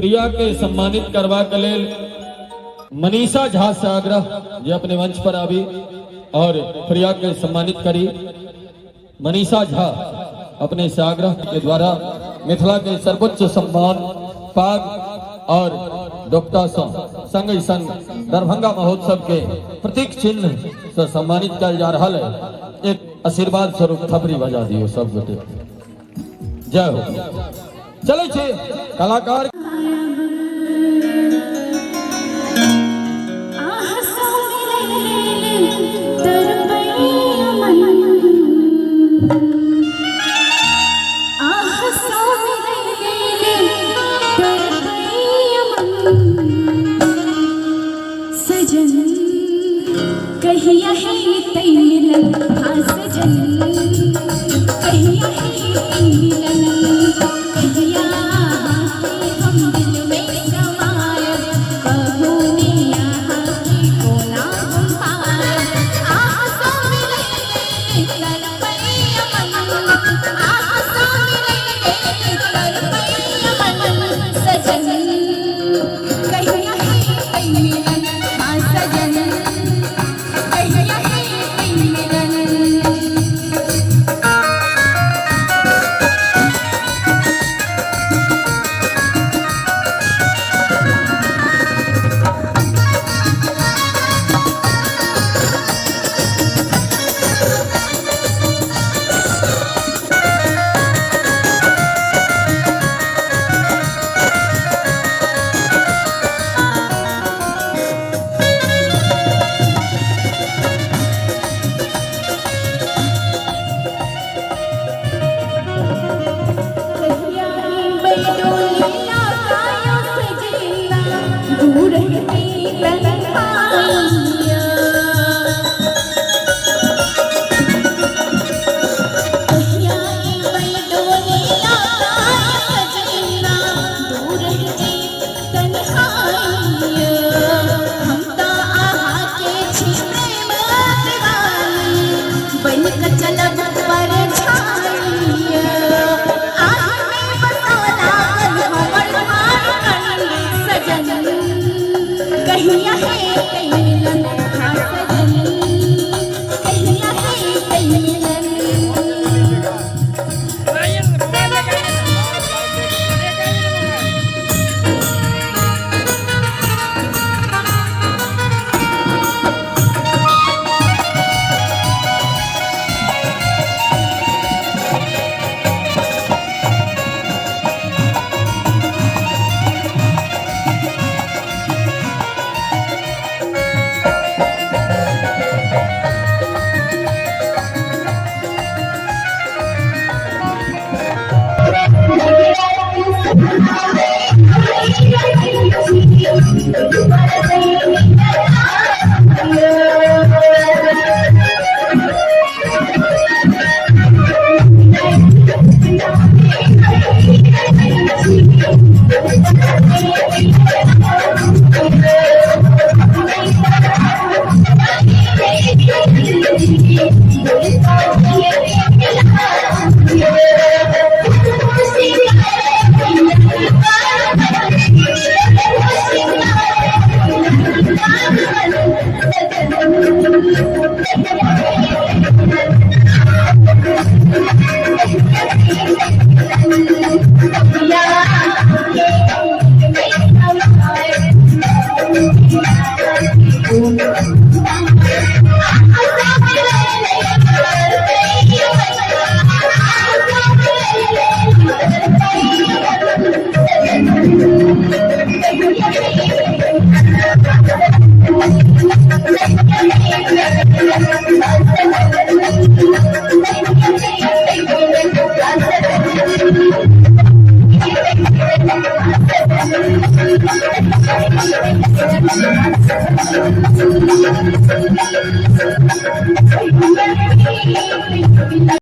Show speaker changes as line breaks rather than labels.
प्रिया के सम्मानित करवा के लेल मनीषा झा से आग्रह जे अपने मंच पर आवी और प्रिया के सम्मानित करी। मनीषा झा अपने से आग्रह के द्वारा मिथिला के सर्वोच्च सम्मान पाग और डोपटा संग संग दरभंगा महोत्सव के प्रतीक चिन्ह से सम्मानित कल जा रहा है। एक आशीर्वाद स्वरूप थपरी बजा दियो सब गोटे। जय हो। चले छे कलाकार।